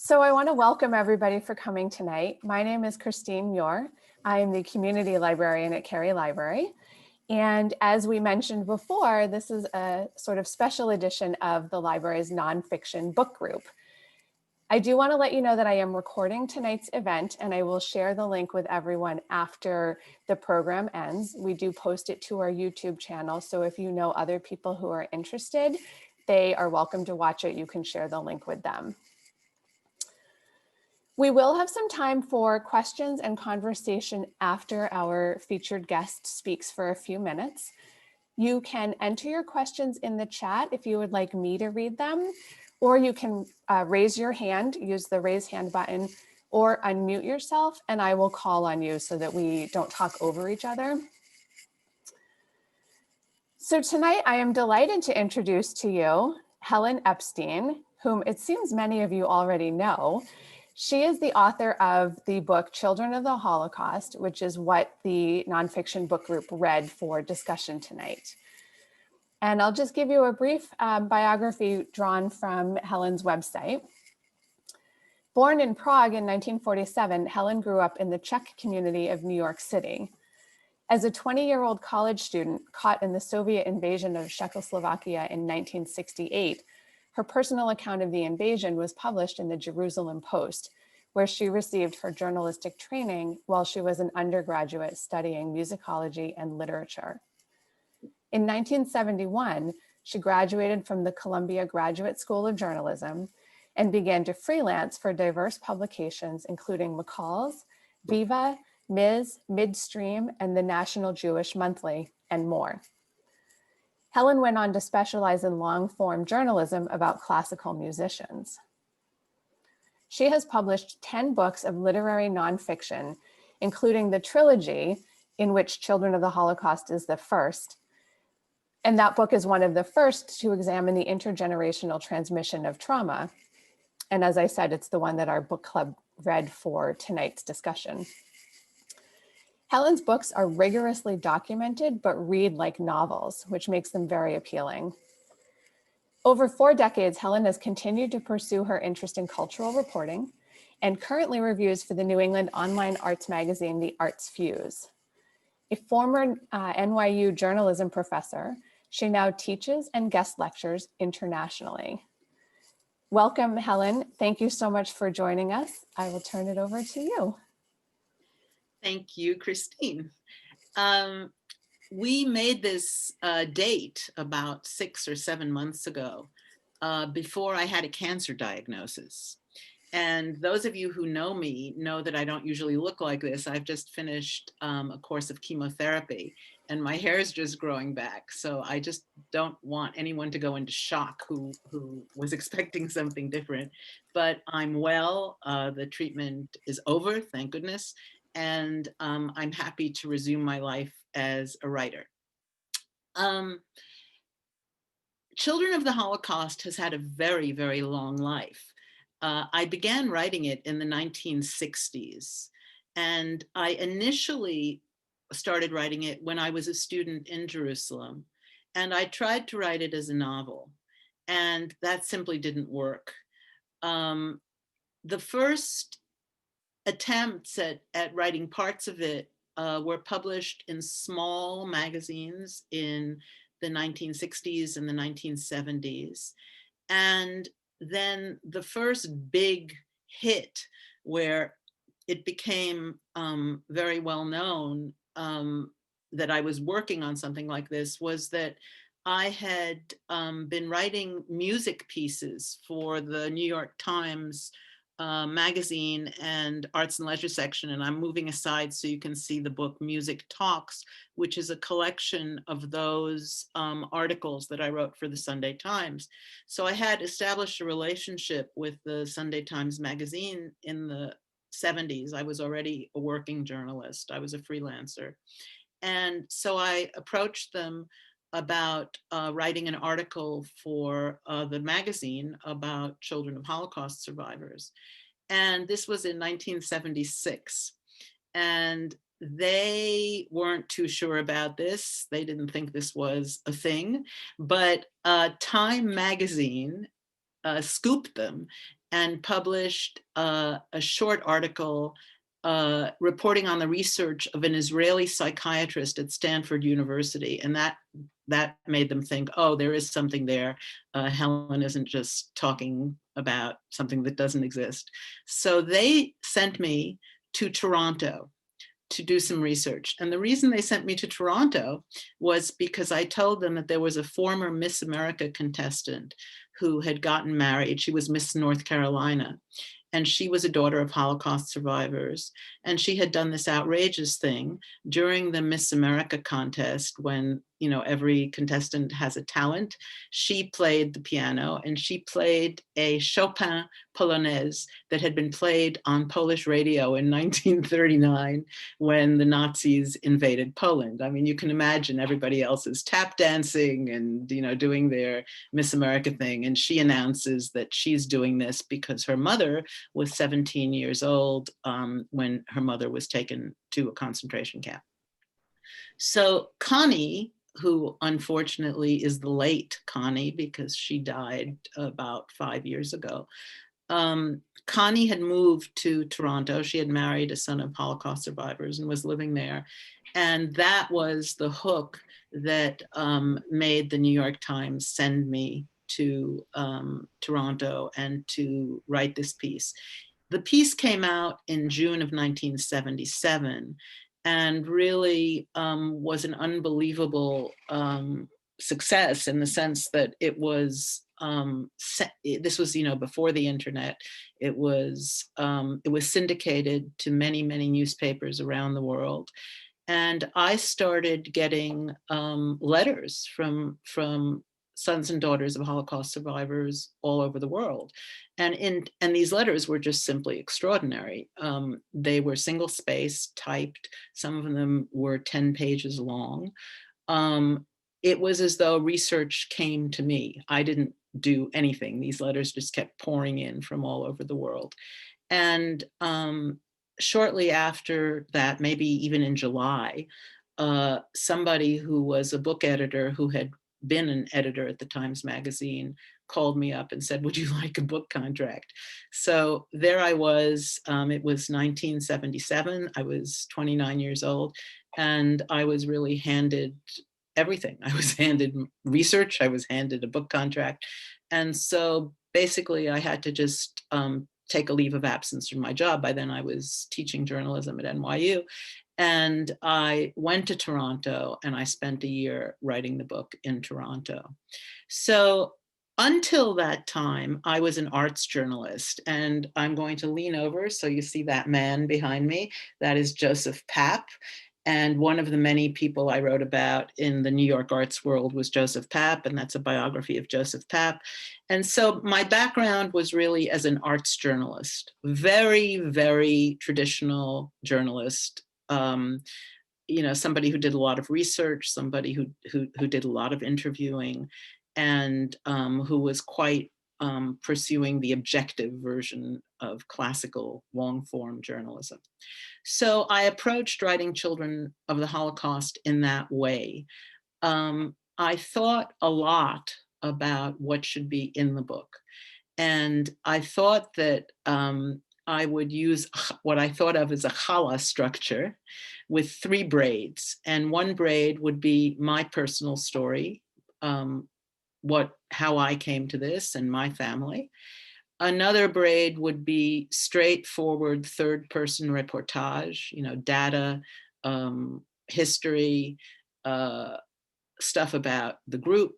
So I want to welcome everybody for coming tonight. My name is Christine Muir. I am the community librarian at Cary Library. And as we mentioned before, this is a sort of special edition of the library's nonfiction book group. I do want to let you know that I am recording tonight's event and I will share the link with everyone after the program ends. We do post it to our YouTube channel. So if you know other people who are interested, they are welcome to watch it. You can share the link with them. We will have some time for questions and conversation after our featured guest speaks for a few minutes. You can enter your questions in the chat if you would like me to read them, or you can raise your hand, use the raise hand button, or unmute yourself, and I will call on you so that we don't talk over each other. So tonight I am delighted to introduce to you Helen Epstein, whom it seems many of you already know. She is the author of the book Children of the Holocaust, which is what the nonfiction book group read for discussion tonight. And I'll just give you a brief biography drawn from Helen's website. Born in Prague in 1947, Helen grew up in the Czech community of New York City. As a 20-year-old college student caught in the Soviet invasion of Czechoslovakia in 1968, her personal account of the invasion was published in the Jerusalem Post, where she received her journalistic training while she was an undergraduate studying musicology and literature. In 1971, she graduated from the Columbia Graduate School of Journalism and began to freelance for diverse publications, including McCall's, Viva, Ms., Midstream, and the National Jewish Monthly, and more. Helen went on to specialize in long-form journalism about classical musicians. She has published 10 books of literary nonfiction, including the trilogy, in which Children of the Holocaust is the first. And that book is one of the first to examine the intergenerational transmission of trauma. And as I said, it's the one that our book club read for tonight's discussion. Helen's books are rigorously documented, but read like novels, which makes them very appealing. Over 4 decades, Helen has continued to pursue her interest in cultural reporting and currently reviews for the New England online arts magazine, The Arts Fuse. A former NYU journalism professor, she now teaches and guest lectures internationally. Welcome, Helen. Thank you so much for joining us. I will turn it over to you. Thank you, Christine. We made this date about 6 or 7 months ago before I had a cancer diagnosis. And those of you who know me know that I don't usually look like this. I've just finished a course of chemotherapy and my hair is just growing back. So I just don't want anyone to go into shock who was expecting something different. But I'm well, the treatment is over, thank goodness. And I'm happy to resume my life as a writer. Children of the Holocaust has had a very, very long life. I began writing it in the 1960s, and I initially started writing it when I was a student in Jerusalem, and I tried to write it as a novel, and that simply didn't work. The first attempts at writing parts of it were published in small magazines in the 1960s and the 1970s. And then the first big hit where it became very well known that I was working on something like this was that I had been writing music pieces for the New York Times magazine and arts and leisure section, and I'm moving aside so you can see the book Music Talks, which is a collection of those articles that I wrote for the Sunday Times. So I had established a relationship with the Sunday Times magazine in the 70s. I was already a working journalist. I was a freelancer. And so I approached them about writing an article for the magazine about children of Holocaust survivors. And this was in 1976. And they weren't too sure about this. They didn't think this was a thing, but Time magazine scooped them and published a short article reporting on the research of an Israeli psychiatrist at Stanford University. And that made them think, oh, there is something there. Helen isn't just talking about something that doesn't exist. So they sent me to Toronto to do some research. And the reason they sent me to Toronto was because I told them that there was a former Miss America contestant who had gotten married. She was Miss North Carolina. And she was a daughter of Holocaust survivors. And she had done this outrageous thing during the Miss America contest when, you know, every contestant has a talent. She played the piano and she played a Chopin Polonaise that had been played on Polish radio in 1939 when the Nazis invaded Poland. I mean, you can imagine everybody else is tap dancing and, you know, doing their Miss America thing. And she announces that she's doing this because her mother was 17 years old when her mother was taken to a concentration camp. So Connie, who unfortunately is the late Connie because she died about 5 years ago, Connie had moved to Toronto. She had married a son of Holocaust survivors and was living there. And that was the hook that made the New York Times send me to Toronto and to write this piece. The piece came out in June of 1977 and really was an unbelievable success in the sense that it was, this was, you know, before the internet. It was syndicated to many, many newspapers around the world. And I started getting letters from sons and daughters of Holocaust survivors all over the world. And these letters were just simply extraordinary. They were single space typed. Some of them were 10 pages long. It was as though research came to me. I didn't do anything. These letters just kept pouring in from all over the world. And shortly after that, maybe even in July, somebody who was a book editor who had been an editor at the Times Magazine called me up and said, would you like a book contract? So there I was. It was 1977. I was 29 years old, and I was really handed everything. I was handed research. I was handed a book contract. And so basically I had to just take a leave of absence from my job. By then I was teaching journalism at NYU. And I went to Toronto and I spent a year writing the book in Toronto. So until that time, I was an arts journalist, and I'm going to lean over so you see that man behind me. That is Joseph Papp. And one of the many people I wrote about in the New York arts world was Joseph Papp, and that's a biography of Joseph Papp. And so my background was really as an arts journalist, very, very traditional journalist. You know, somebody who did a lot of research, somebody who did a lot of interviewing, and who was quite pursuing the objective version of classical long-form journalism. So I approached writing Children of the Holocaust in that way. I thought a lot about what should be in the book. And I thought that I would use what I thought of as a challah structure with 3 braids. And one braid would be my personal story, how I came to this and my family. Another braid would be straightforward third-person reportage, you know, data, history, stuff about the group.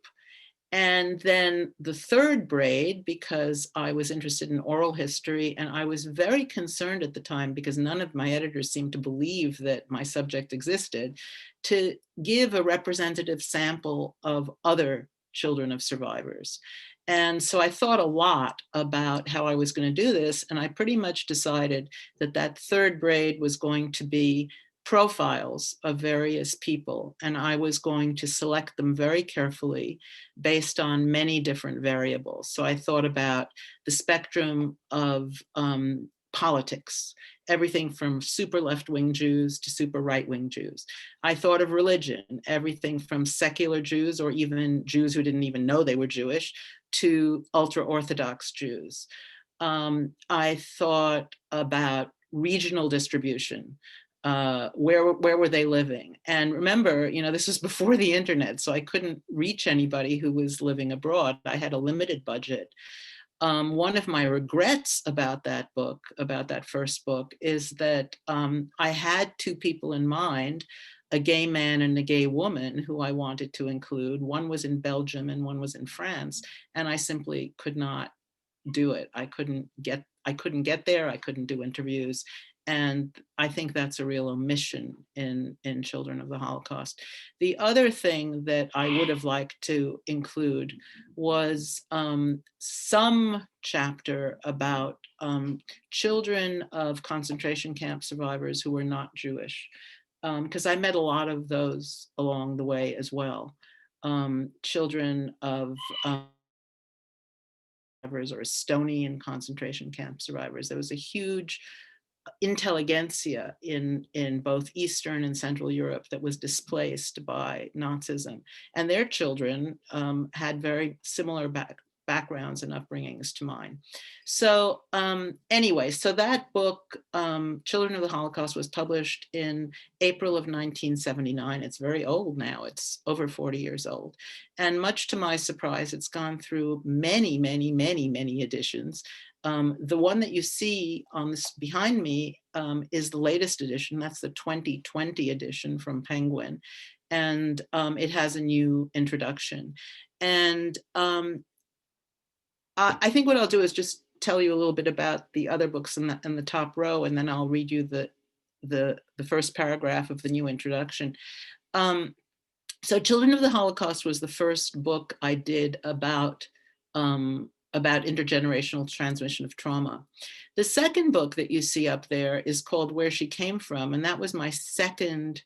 And then the third braid, because I was interested in oral history, and I was very concerned at the time because none of my editors seemed to believe that my subject existed, to give a representative sample of other children of survivors. And so I thought a lot about how I was going to do this, and I pretty much decided that that third braid was going to be profiles of various people, and I was going to select them very carefully based on many different variables. So I thought about the spectrum of politics, everything from super left-wing Jews to super right-wing Jews. I thought of religion, everything from secular Jews or even Jews who didn't even know they were Jewish to ultra-Orthodox Jews. I thought about regional distribution. Where were they living? And remember, this was before the internet, so I couldn't reach anybody who was living abroad. I had a limited budget. One of my regrets about that book, about that first book, is that I had two people in mind, a gay man and a gay woman who I wanted to include. One was in Belgium and one was in France, and I simply could not do it. I couldn't get there. I couldn't do interviews. And I think that's a real omission in Children of the Holocaust. The other thing that I would have liked to include was some chapter about children of concentration camp survivors who were not Jewish, because I met a lot of those along the way as well. Children of or Estonian concentration camp survivors. There was a huge intelligentsia in both Eastern and Central Europe that was displaced by Nazism, and their children had very similar backgrounds and upbringings to mine. So anyway, so that book, Children of the Holocaust, was published in April of 1979. It's very old now. It's over 40 years old. And much to my surprise, it's gone through many, many, many, many editions. The one that you see on this behind me is the latest edition. That's the 2020 edition from Penguin. And it has a new introduction. And I think what I'll do is just tell you a little bit about the other books in the top row, and then I'll read you the first paragraph of the new introduction. So Children of the Holocaust was the first book I did about intergenerational transmission of trauma. The second book that you see up there is called Where She Came From, and that was my second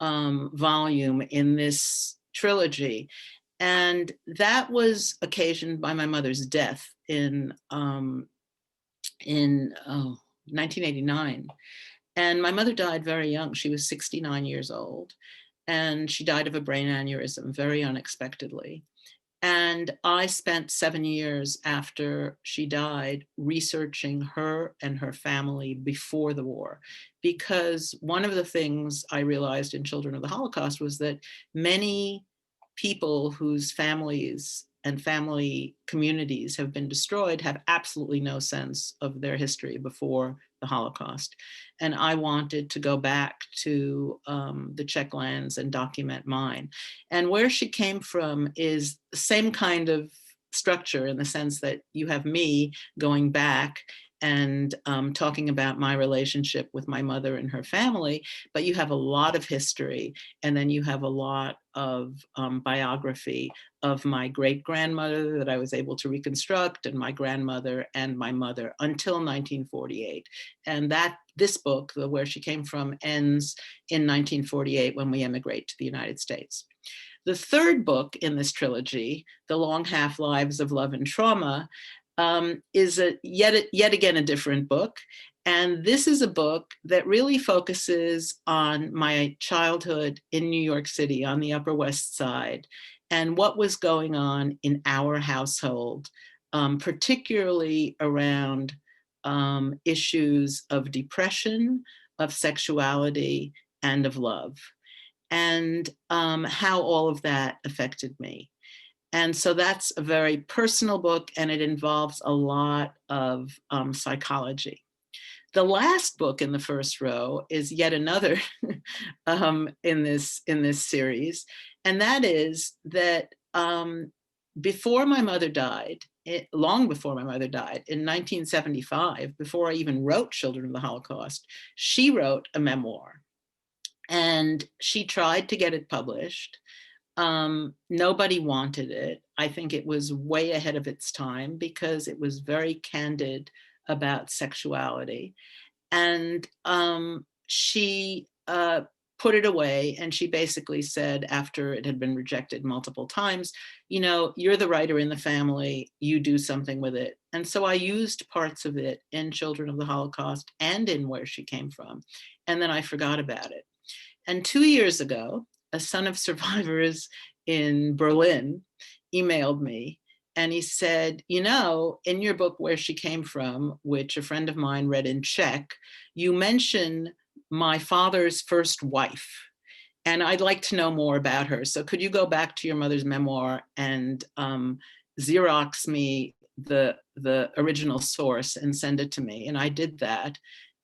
volume in this trilogy. And that was occasioned by my mother's death in 1989. And my mother died very young. She was 69 years old. And she died of a brain aneurysm very unexpectedly. And I spent 7 years after she died researching her and her family before the war, because one of the things I realized in Children of the Holocaust was that many people whose families and family communities have been destroyed have absolutely no sense of their history before the Holocaust. And I wanted to go back to the Czech lands and document mine. And Where She Came From is the same kind of structure, in the sense that you have me going back and talking about my relationship with my mother and her family, but you have a lot of history, and then you have a lot of biography of my great-grandmother that I was able to reconstruct, and my grandmother and my mother until 1948. And this book, the Where She Came From, ends in 1948 when we emigrate to the United States. The third book in this trilogy, The Long Half-Lives of Love and Trauma, is yet again a different book. And this is a book that really focuses on my childhood in New York City on the Upper West Side, and what was going on in our household, particularly around issues of depression, of sexuality, and of love, and how all of that affected me. And so that's a very personal book, and it involves a lot of psychology. The last book in the first row is yet another in this series, and that is that before my mother died, long before my mother died, in 1975, before I even wrote Children of the Holocaust, she wrote a memoir, and she tried to get it published. Nobody wanted it. I think it was way ahead of its time because it was very candid about sexuality. And she put it away, and she basically said, after it had been rejected multiple times, you're the writer in the family, you do something with it. And so I used parts of it in Children of the Holocaust and in Where She Came From. And then I forgot about it. And 2 years ago, a son of survivors in Berlin emailed me And he said, you know, in your book, Where She Came From, which a friend of mine read in Czech, you mention my father's first wife. And I'd like to know more about her. So could you go back to your mother's memoir and Xerox me the original source and send it to me? And I did that.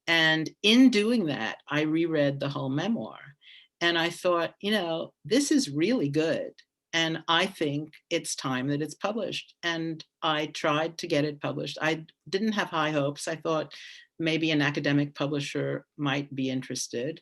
And in doing that, I reread the whole memoir. And I thought, you know, this is really good. And I think it's time that it's published. And I tried to get it published. I didn't have high hopes. I thought maybe an academic publisher might be interested.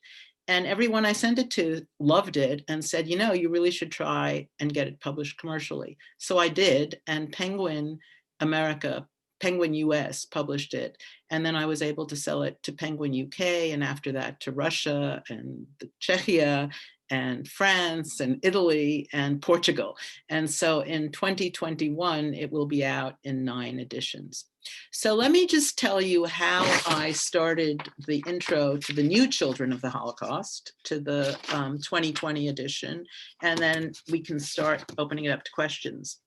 And everyone I sent it to loved it and said, you know, you really should try and get it published commercially. So I did, and Penguin America, Penguin US published it. And then I was able to sell it to Penguin UK, and after that to Russia and Czechia and France and Italy and Portugal. And so in 2021, it will be out in 9 editions. So let me just tell you how I started the intro to the new Children of the Holocaust, to the 2020 edition, and then we can start opening it up to questions.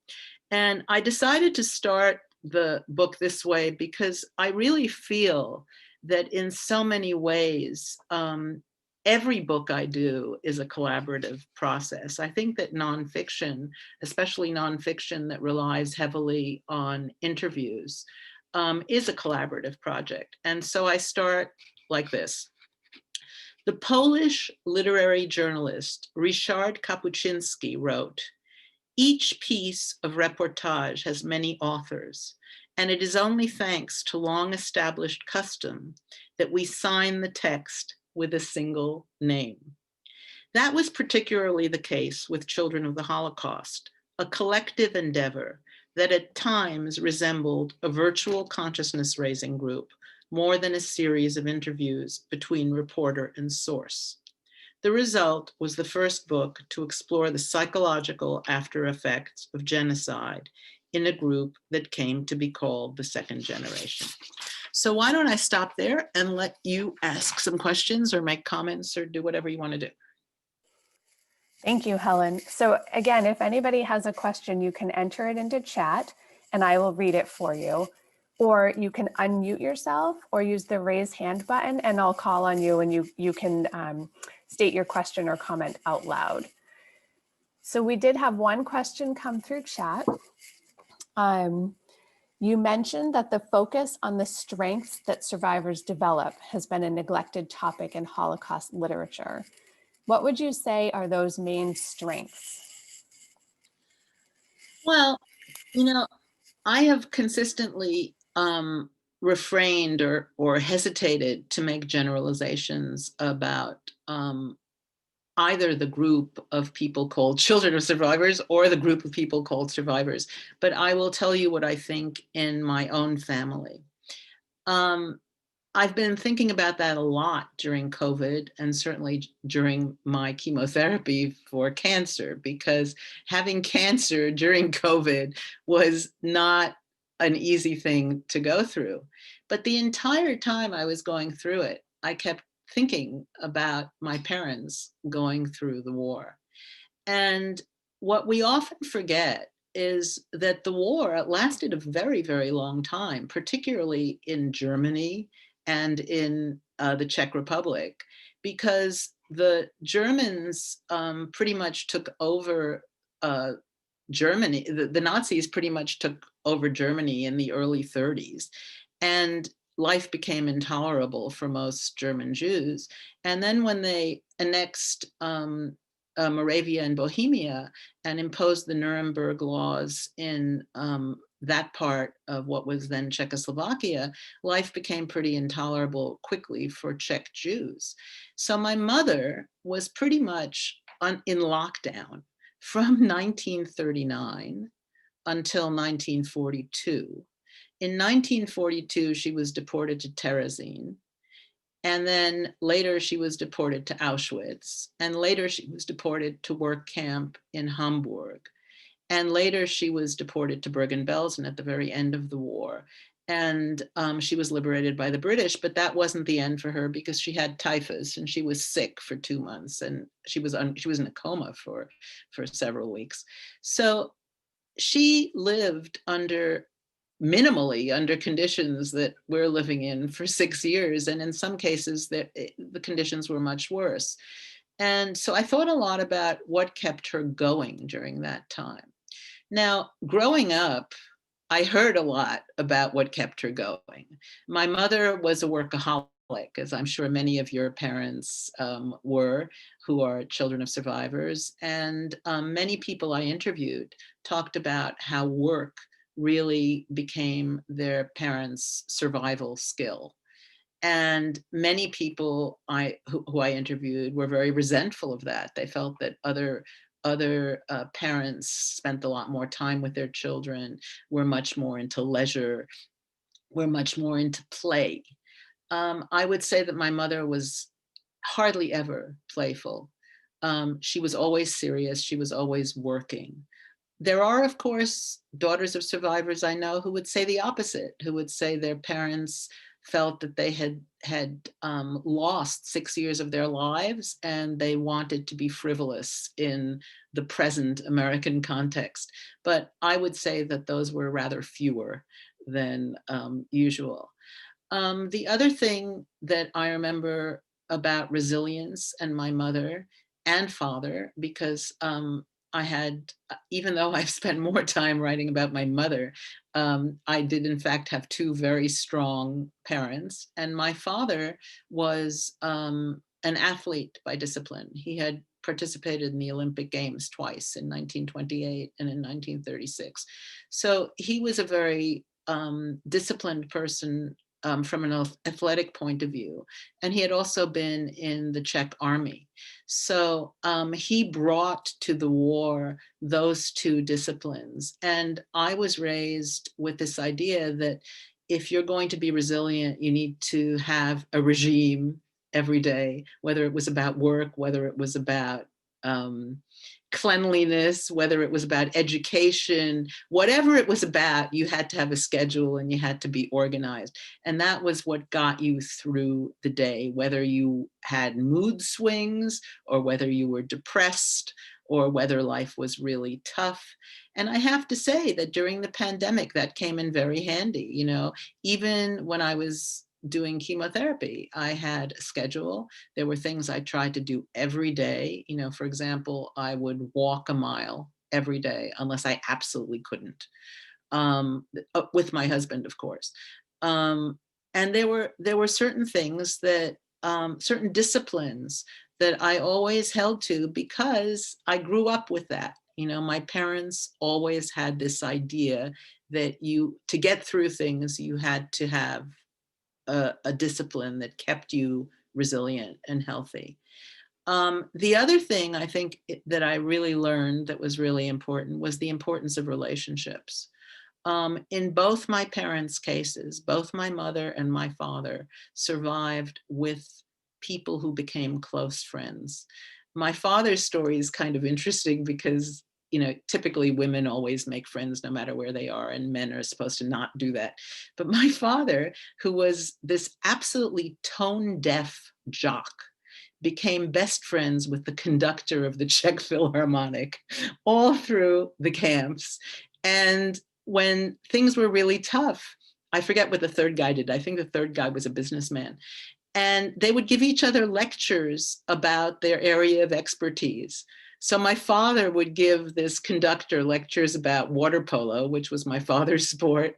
And I decided to start the book this way because I really feel that in so many ways, every book I do is a collaborative process. I think that nonfiction, especially nonfiction that relies heavily on interviews, is a collaborative project. And so I start like this. The Polish literary journalist Ryszard Kapuczynski wrote, "Each piece of reportage has many authors, and it is only thanks to long-established custom that we sign the text with a single name." That was particularly the case with Children of the Holocaust, a collective endeavor that at times resembled a virtual consciousness-raising group more than a series of interviews between reporter and source. The result was the first book to explore the psychological after effects of genocide in a group that came to be called the second generation. So why don't I stop there and let you ask some questions or make comments or do whatever you want to do. Thank you, Helen. So again, if anybody has a question, you can enter it into chat and I will read it for you. Or you can unmute yourself or use the raise hand button and I'll call on you and you can state your question or comment out loud. So we did have one question come through chat. You mentioned that the focus on the strengths that survivors develop has been a neglected topic in Holocaust literature. What would you say are those main strengths? Well, you know, I have consistently refrained or hesitated to make generalizations about either the group of people called children of survivors or the group of people called survivors. But I will tell you what I think in my own family. I've been thinking about that a lot during COVID and certainly during my chemotherapy for cancer, because having cancer during COVID was not an easy thing to go through. But the entire time I was going through it, I kept thinking about my parents going through the war. And what we often forget is that the war lasted a very, very long time, particularly in Germany and in the Czech Republic, because the Germans pretty much took over Germany. The Nazis pretty much took over Germany in the early 30s. And life became intolerable for most German Jews. And then when they annexed Moravia and Bohemia and imposed the Nuremberg laws in that part of what was then Czechoslovakia, life became pretty intolerable quickly for Czech Jews. So my mother was pretty much in lockdown from 1939 until 1942. In 1942, she was deported to Terezin. And then later she was deported to Auschwitz. And later she was deported to work camp in Hamburg. And later she was deported to Bergen-Belsen at the very end of the war. And she was liberated by the British, but that wasn't the end for her because she had typhus and she was sick for 2 months and she was in a coma for several weeks. So she lived minimally under conditions that we're living in for 6 years. And in some cases the conditions were much worse. And so I thought a lot about what kept her going during that time. Now, growing up, I heard a lot about what kept her going. My mother was a workaholic, as I'm sure many of your parents were, who are children of survivors. And many people I interviewed talked about how work really became their parents' survival skill. And many people who I interviewed were very resentful of that. They felt that other parents spent a lot more time with their children, were much more into leisure, were much more into play. I would say that my mother was hardly ever playful. She was always serious. She was always working. There are, of course, daughters of survivors I know who would say the opposite, who would say their parents felt that they had lost 6 years of their lives and they wanted to be frivolous in the present American context. But I would say that those were rather fewer than usual. The other thing that I remember about resilience and my mother and father, because I had, even though I've spent more time writing about my mother, I did in fact have two very strong parents. And my father was an athlete by discipline. He had participated in the Olympic Games twice, in 1928 and in 1936. So he was a very disciplined person from an athletic point of view. And he had also been in the Czech army. So he brought to the war those two disciplines. And I was raised with this idea that if you're going to be resilient, you need to have a regime every day, whether it was about work, whether it was about cleanliness, whether it was about education, whatever it was about, you had to have a schedule and you had to be organized. And that was what got you through the day, whether you had mood swings or whether you were depressed or whether life was really tough. And I have to say that during the pandemic, that came in very handy. You know, even when I was doing chemotherapy, I had a schedule. There were things I tried to do every day. You know, for example, I would walk a mile every day unless I absolutely couldn't, with my husband, of course. And there were certain things that, certain disciplines that I always held to because I grew up with that. You know, my parents always had this idea that to get through things, you had to have a discipline that kept you resilient and healthy. The other thing I think that I really learned that was really important was the importance of relationships. In both my parents' cases, both my mother and my father survived with people who became close friends. My father's story is kind of interesting because, you know, typically women always make friends no matter where they are, and men are supposed to not do that. But my father, who was this absolutely tone deaf jock, became best friends with the conductor of the Czech Philharmonic all through the camps. And when things were really tough, I forget what the third guy did. I think the third guy was a businessman. And they would give each other lectures about their area of expertise. So my father would give this conductor lectures about water polo, which was my father's sport.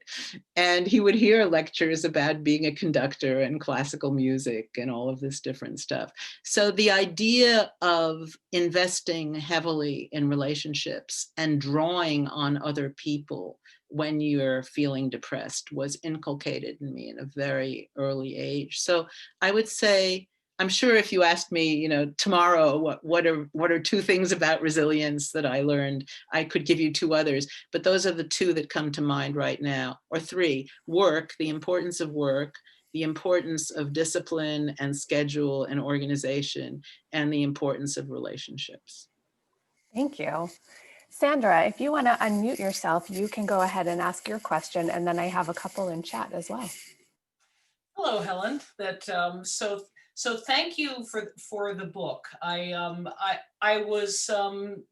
And he would hear lectures about being a conductor and classical music and all of this different stuff. So the idea of investing heavily in relationships and drawing on other people when you're feeling depressed was inculcated in me in a very early age. So I would say, I'm sure if you asked me, you know, tomorrow, what are two things about resilience that I learned, I could give you two others, but those are the two that come to mind right now, or three. Work, the importance of work, the importance of discipline and schedule and organization, and the importance of relationships. Thank you. Sandra, if you want to unmute yourself, you can go ahead and ask your question, and then I have a couple in chat as well. Hello, Helen. So So thank you for the book. I was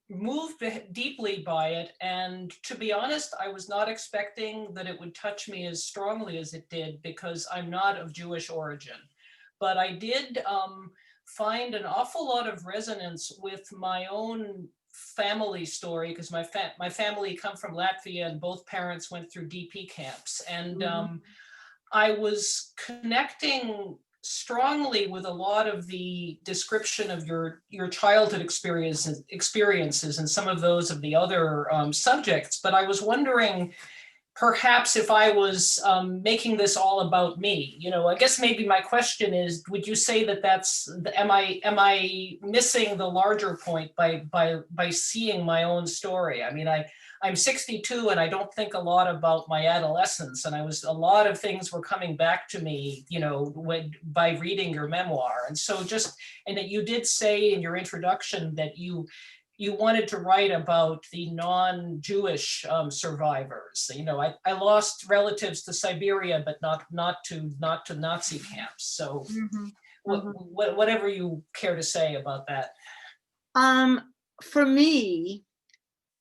moved deeply by it, and to be honest, I was not expecting that it would touch me as strongly as it did, because I'm not of Jewish origin. But I did find an awful lot of resonance with my own family story, because my family come from Latvia, and both parents went through DP camps, and I was connecting strongly with a lot of the description of your childhood experiences and some of those of the other subjects. But I was wondering, perhaps if I was making this all about me, I guess maybe my question is, would you say that am I missing the larger point by seeing my own story? I mean, I'm 62 and I don't think a lot about my adolescence, and a lot of things were coming back to me, by reading your memoir. And so and that you did say in your introduction that you wanted to write about the non-Jewish survivors. I lost relatives to Siberia, but not to Nazi camps. So whatever you care to say about that. For me,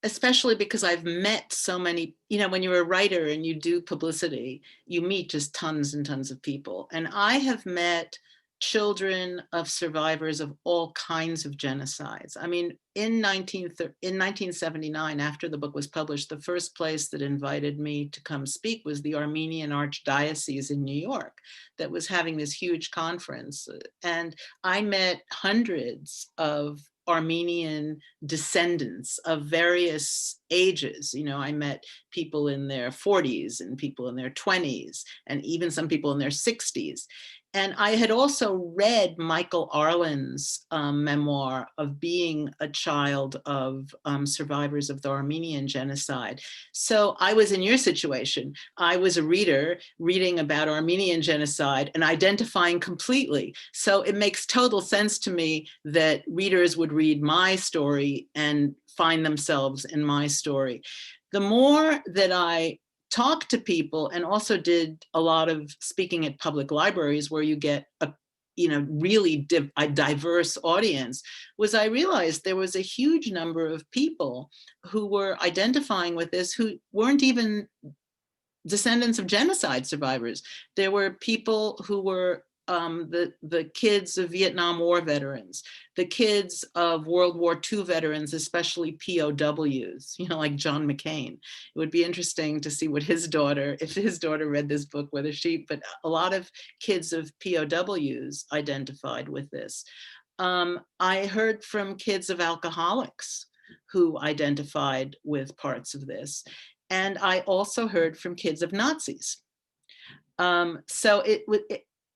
especially because I've met so many, when you're a writer and you do publicity, you meet just tons and tons of people. And I have met children of survivors of all kinds of genocides. I mean, in 1979, after the book was published, the first place that invited me to come speak was the Armenian Archdiocese in New York that was having this huge conference. And I met hundreds of Armenian descendants of various ages. I met people in their 40s and people in their 20s and even some people in their 60s. And I had also read Michael Arlen's memoir of being a child of survivors of the Armenian genocide. So I was in your situation. I was a reader reading about Armenian genocide and identifying completely. So it makes total sense to me that readers would read my story and find themselves in my story. The more that I talked to people and also did a lot of speaking at public libraries where you get a really a diverse audience, was I realized there was a huge number of people who were identifying with this who weren't even descendants of genocide survivors. There were people who were the kids of Vietnam War veterans, the kids of World War II veterans, especially POWs, like John McCain. It would be interesting to see what if his daughter read this book, but a lot of kids of POWs identified with this. I heard from kids of alcoholics who identified with parts of this. And I also heard from kids of Nazis. So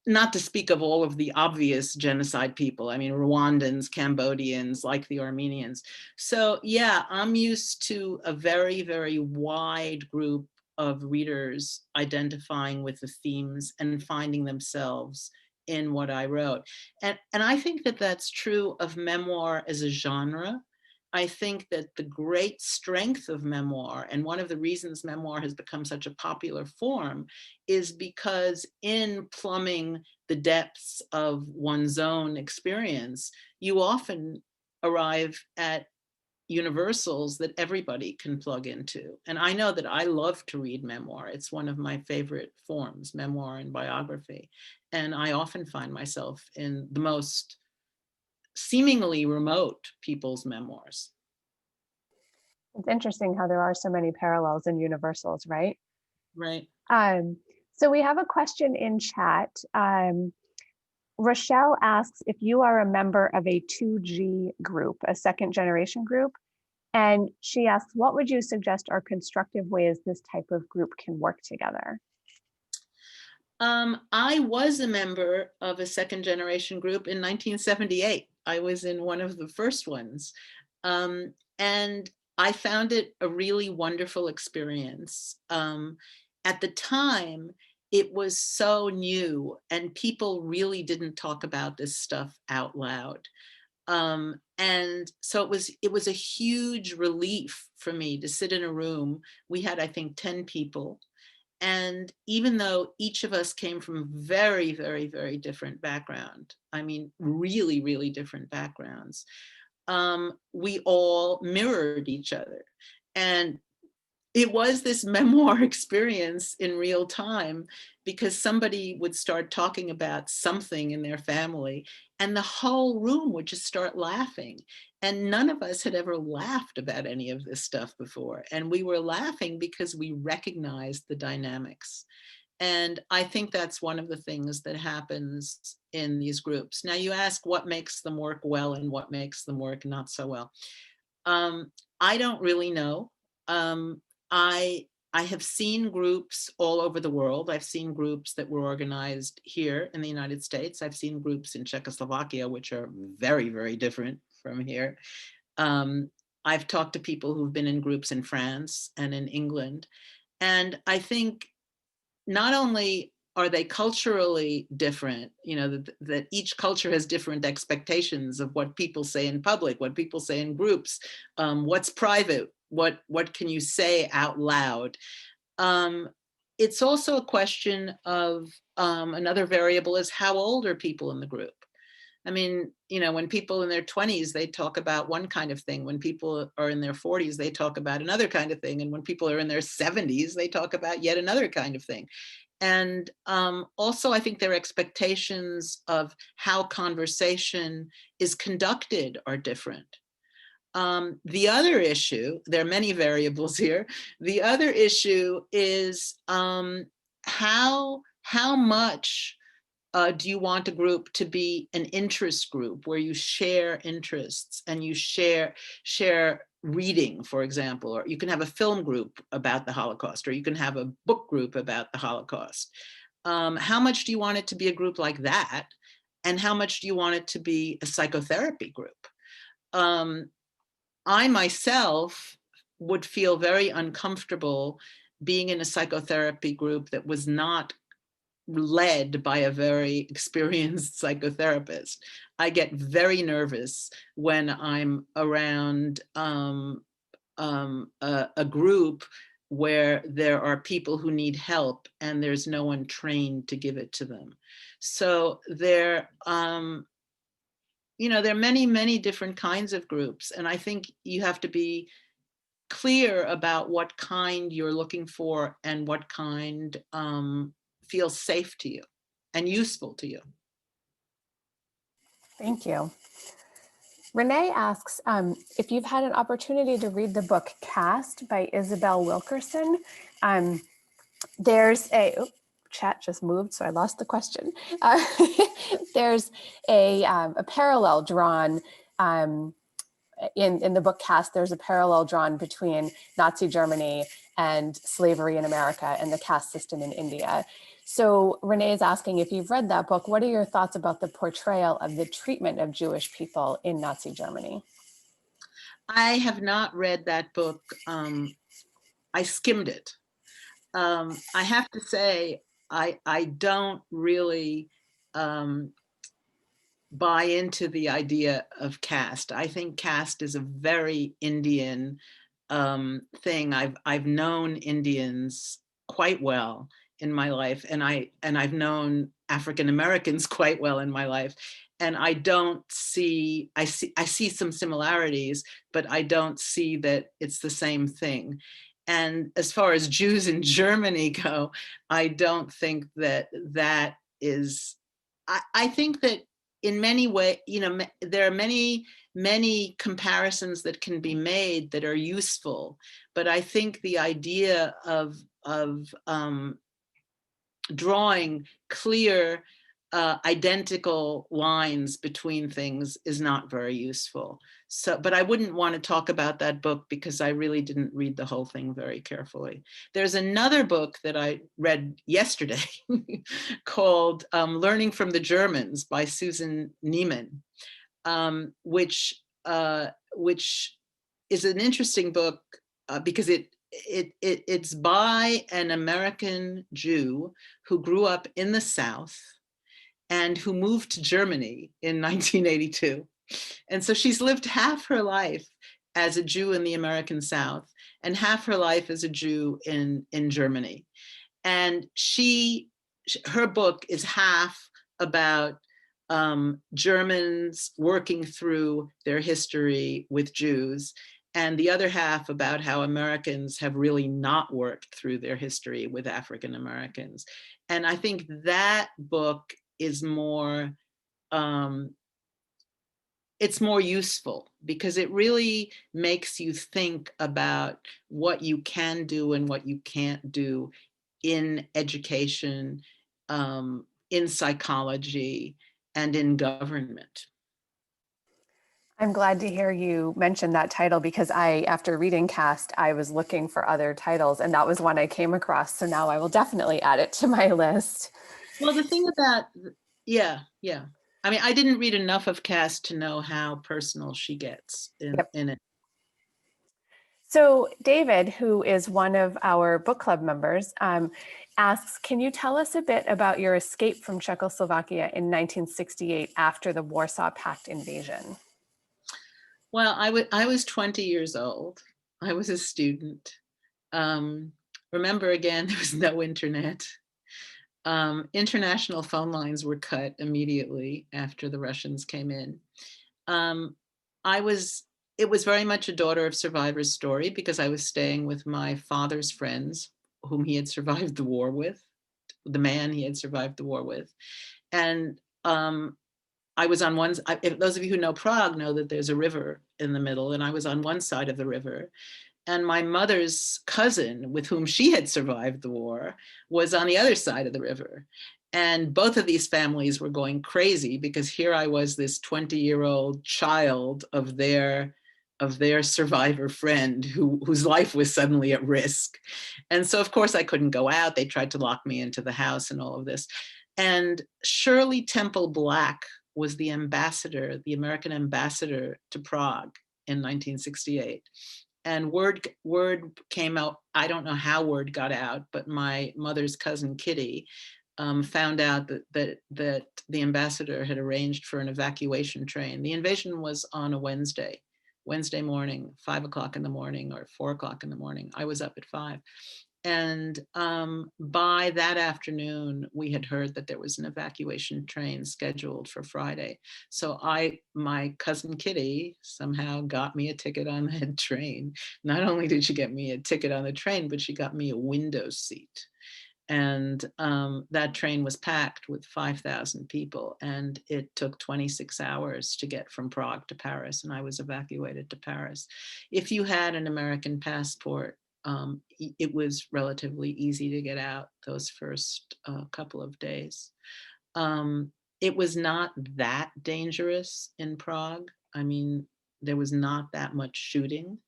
not to speak of all of the obvious genocide people, I mean, Rwandans, Cambodians, like the Armenians. So yeah, I'm used to a very, very wide group of readers identifying with the themes and finding themselves in what I wrote. And I think that that's true of memoir as a genre. I think that the great strength of memoir, and one of the reasons memoir has become such a popular form, is because in plumbing the depths of one's own experience, you often arrive at universals that everybody can plug into. And I know that I love to read memoir. It's one of my favorite forms, memoir and biography. And I often find myself in the most seemingly remote people's memoirs. It's interesting how there are so many parallels and universals, right? Right. So we have a question in chat. Rochelle asks if you are a member of a 2G group, a second generation group. And she asks, what would you suggest are constructive ways this type of group can work together? I was a member of a second generation group in 1978. I was in one of the first ones. And I found it a really wonderful experience. At the time, it was so new and people really didn't talk about this stuff out loud. And so it was a huge relief for me to sit in a room. We had, I think, 10 people. And even though each of us came from very, very, very different background, I mean, really, really different backgrounds, we all mirrored each other. And it was this memoir experience in real time, because somebody would start talking about something in their family and the whole room would just start laughing. And none of us had ever laughed about any of this stuff before. And we were laughing because we recognized the dynamics. And I think that's one of the things that happens in these groups. Now, you ask what makes them work well and what makes them work not so well. I don't really know. I have seen groups all over the world. I've seen groups that were organized here in the United States. I've seen groups in Czechoslovakia, which are very, very different from here. I've talked to people who've been in groups in France and in England. And I think not only are they culturally different, you know, that each culture has different expectations of what people say in public, what people say in groups, what's private, what can you say out loud. It's also a question of, another variable is how old are people in the group? I mean, you know, when people in their 20s, they talk about one kind of thing. When people are in their 40s, they talk about another kind of thing. And when people are in their 70s, they talk about yet another kind of thing. And also, I think their expectations of how conversation is conducted are different. The other issue, there are many variables here. The other issue is how much do you want a group to be an interest group where you share interests and you share reading, for example, or you can have a film group about the Holocaust, or you can have a book group about the Holocaust. How much do you want it to be a group like that? And how much do you want it to be a psychotherapy group? I myself would feel very uncomfortable being in a psychotherapy group that was not led by a very experienced psychotherapist. I get very nervous when I'm around a group where there are people who need help and there's no one trained to give it to them. So there, you know, there are many, many different kinds of groups. And I think you have to be clear about what kind you're looking for and what kind feels safe to you and useful to you. Thank you. Renee asks if you've had an opportunity to read the book Cast by Isabel Wilkerson. There's a, chat just moved, so I lost the question. There's a parallel drawn in the book Cast. There's a parallel drawn between Nazi Germany and slavery in America and the caste system in India. So Renee is asking, if you've read that book, what are your thoughts about the portrayal of the treatment of Jewish people in Nazi Germany? I have not read that book. I skimmed it. I have to say, I don't really buy into the idea of caste. I think caste is a very Indian thing. I've known Indians quite well in my life, and I've known African Americans quite well in my life, and I see some similarities, but I don't see that it's the same thing. And as far as Jews in Germany go, I don't think that that is. I think that in many ways, you know, there are many comparisons that can be made that are useful, but I think the idea of drawing clear, identical lines between things is not very useful. So, but I wouldn't want to talk about that book because I really didn't read the whole thing very carefully. There's another book that I read yesterday called Learning from the Germans by Susan Nieman, which is an interesting book because it's by an American Jew who grew up in the South and who moved to Germany in 1982. And so she's lived half her life as a Jew in the American South and half her life as a Jew in Germany. And her book is half about Germans working through their history with Jews, and the other half about how Americans have really not worked through their history with African Americans. And I think that book is more, it's more useful because it really makes you think about what you can do and what you can't do in education, in psychology, and in government. I'm glad to hear you mention that title because after reading Cast, I was looking for other titles and that was one I came across. So now I will definitely add it to my list. Well, the thing about, yeah. I mean, I didn't read enough of Cass to know how personal she gets in it. So David, who is one of our book club members, asks, can you tell us a bit about your escape from Czechoslovakia in 1968 after the Warsaw Pact invasion? Well, I was 20 years old. I was a student. Remember, again, there was no internet. International phone lines were cut immediately after the Russians came in. It was very much a daughter of survivor's story because I was staying with my father's friends whom he had survived the war with, the man he had survived the war with. And I was on one, those of you who know Prague know that there's a river in the middle, and I was on one side of the river. And my mother's cousin, with whom she had survived the war, was on the other side of the river. And both of these families were going crazy because here I was, this 20-year-old child of their survivor friend whose life was suddenly at risk. And so, of course, I couldn't go out. They tried to lock me into the house and all of this. And Shirley Temple Black was the ambassador, the American ambassador to Prague in 1968. And word came out, I don't know how word got out, but my mother's cousin Kitty found out that the ambassador had arranged for an evacuation train. The invasion was on a Wednesday morning, 5 o'clock in the morning or 4 o'clock in the morning. I was up at 5. And by that afternoon, we had heard that there was an evacuation train scheduled for Friday. So my cousin Kitty somehow got me a ticket on that train. Not only did she get me a ticket on the train, but she got me a window seat. And that train was packed with 5,000 people. And it took 26 hours to get from Prague to Paris. And I was evacuated to Paris. If you had an American passport, it was relatively easy to get out those first couple of days. It was not that dangerous in Prague. I mean, there was not that much shooting.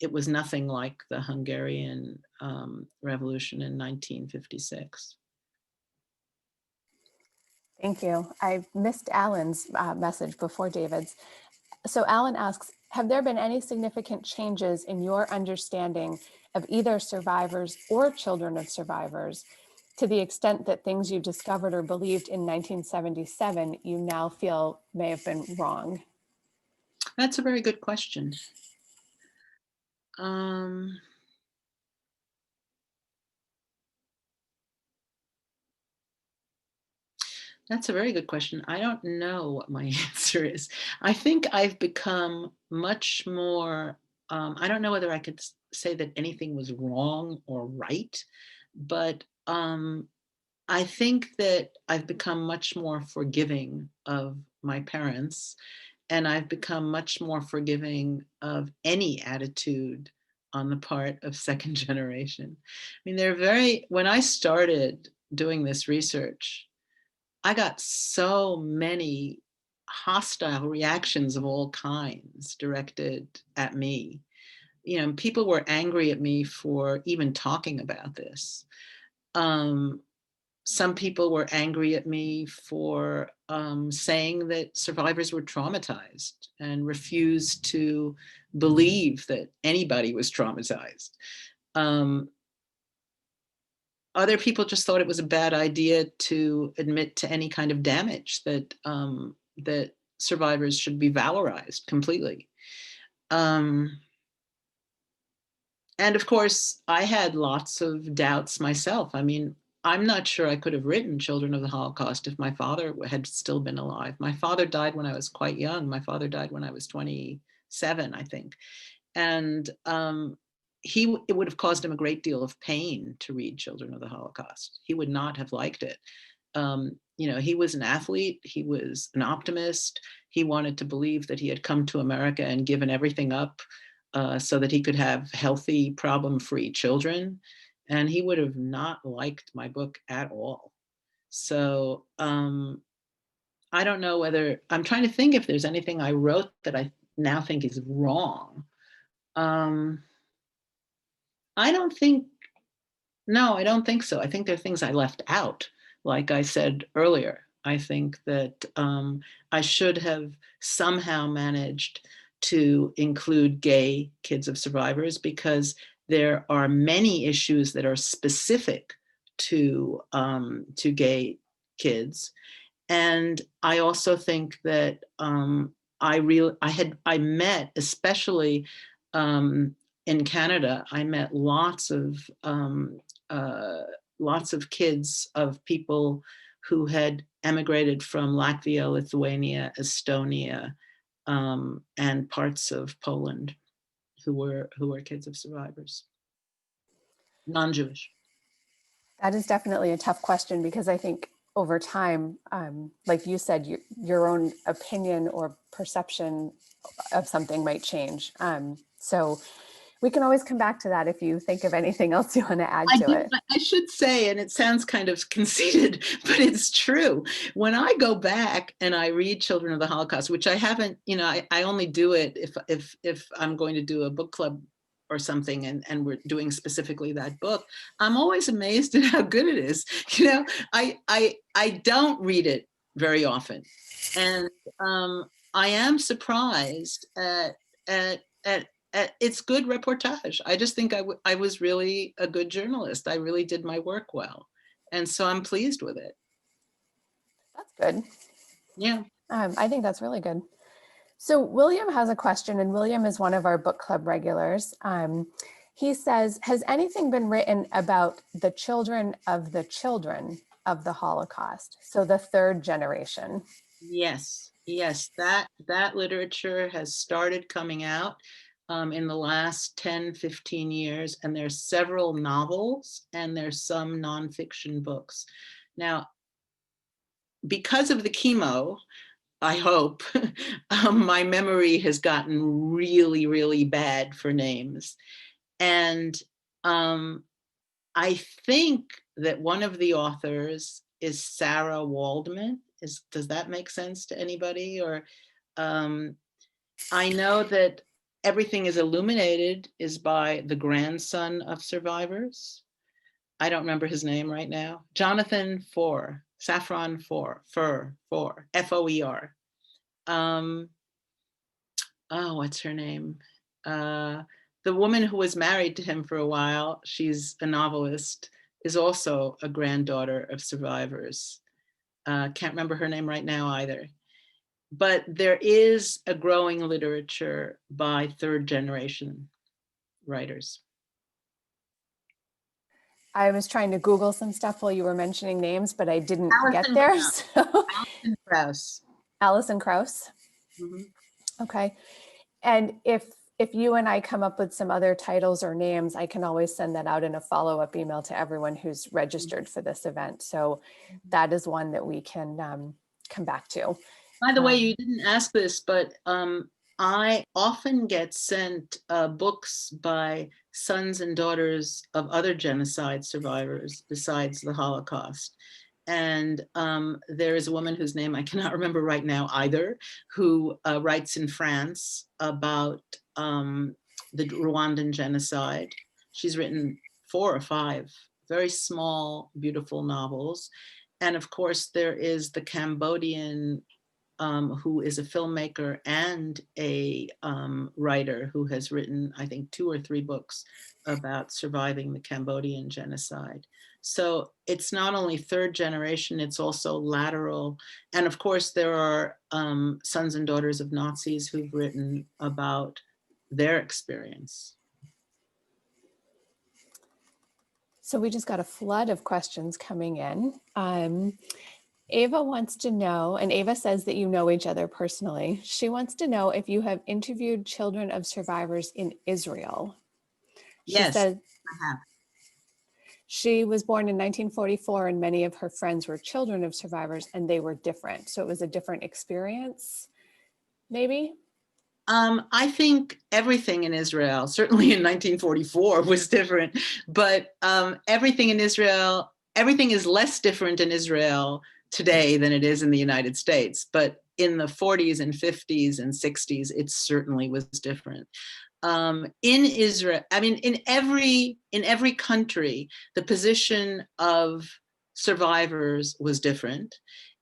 It was nothing like the Hungarian Revolution in 1956. Thank you. I missed Alan's message before David's. So Alan asks, have there been any significant changes in your understanding of either survivors or children of survivors to the extent that things you discovered or believed in 1977 you now feel may have been wrong? That's a very good question. That's a very good question. I don't know what my answer is. I think I've become much more, I don't know whether I could say that anything was wrong or right, but I think that I've become much more forgiving of my parents, and I've become much more forgiving of any attitude on the part of second generation. I mean, when I started doing this research, I got so many hostile reactions of all kinds directed at me. You know, people were angry at me for even talking about this. Some people were angry at me for saying that survivors were traumatized and refused to believe that anybody was traumatized. Other people just thought it was a bad idea to admit to any kind of damage, that that survivors should be valorized completely. And And of course, I had lots of doubts myself. I mean, I'm not sure I could have written Children of the Holocaust if my father had still been alive. My father died when I was quite young. My father died when I was 27, I think. And it would have caused him a great deal of pain to read Children of the Holocaust. He would not have liked it. You know, he was an athlete. He was an optimist. He wanted to believe that he had come to America and given everything up so that he could have healthy, problem-free children. And he would have not liked my book at all. So I don't know whether, I'm trying to think if there's anything I wrote that I now think is wrong. I don't think, no, I don't think so. I think there are things I left out. Like I said earlier, I think that I should have somehow managed to include gay kids of survivors, because there are many issues that are specific to gay kids. And I also think that I met, especially in Canada, I met lots of kids of people who had emigrated from Latvia, Lithuania, Estonia, and parts of Poland, who were kids of survivors, non-Jewish. That is definitely a tough question, because I think over time, like you said, your own opinion or perception of something might change. So we can always come back to that if you think of anything else you want to add to it. I should say, and it sounds kind of conceited, but it's true. When I go back and I read Children of the Holocaust, which I haven't, you know, I only do it if I'm going to do a book club or something, and we're doing specifically that book, I'm always amazed at how good it is. You know, I don't read it very often, and I am surprised at it's good reportage. I just think I was really a good journalist. I really did my work well, and so I'm pleased with it. That's good. Yeah. I think that's really good. So William has a question, and William is one of our book club regulars. He says, has anything been written about the children of the Holocaust? So the third generation. Yes, that literature has started coming out in the last 10, 15 years, and there's several novels and there's some nonfiction books. Now, because of the chemo, I hope, my memory has gotten really, really bad for names. And I think that one of the authors is Sarah Waldman. Does that make sense to anybody? Or I know that Everything is Illuminated is by the grandson of survivors. I don't remember his name right now. Jonathan Foer, Saffron Foer, F-O-E-R. Oh, what's her name? The woman who was married to him for a while, she's a novelist, is also a granddaughter of survivors. Can't remember her name right now either. But there is a growing literature by third generation writers. I was trying to Google some stuff while you were mentioning names, but I didn't get there. So. Alison Krauss. Alison Krauss. Mm-hmm. Okay. And if you and I come up with some other titles or names, I can always send that out in a follow-up email to everyone who's registered for this event. So that is one that we can come back to. By the way, you didn't ask this, but I often get sent books by sons and daughters of other genocide survivors besides the Holocaust. And there is a woman whose name I cannot remember right now either, who writes in France about the Rwandan genocide. She's written 4 or 5 very small, beautiful novels. And of course, there is the Cambodian who is a filmmaker and a writer who has written, I think, 2 or 3 books about surviving the Cambodian genocide. So it's not only third generation, it's also lateral. And of course, there are sons and daughters of Nazis who've written about their experience. So we just got a flood of questions coming in. Ava wants to know, and Ava says that you know each other personally. She wants to know if you have interviewed children of survivors in Israel. She Yes, says I have. she was born in 1944 and many of her friends were children of survivors and they were different. So it was a different experience, maybe? I think everything in Israel, certainly in 1944, was different, but everything in Israel, everything is less different in Israel today than it is in the United States. But in the 40s and 50s and 60s, it certainly was different. In Israel, I mean, in every country, the position of survivors was different,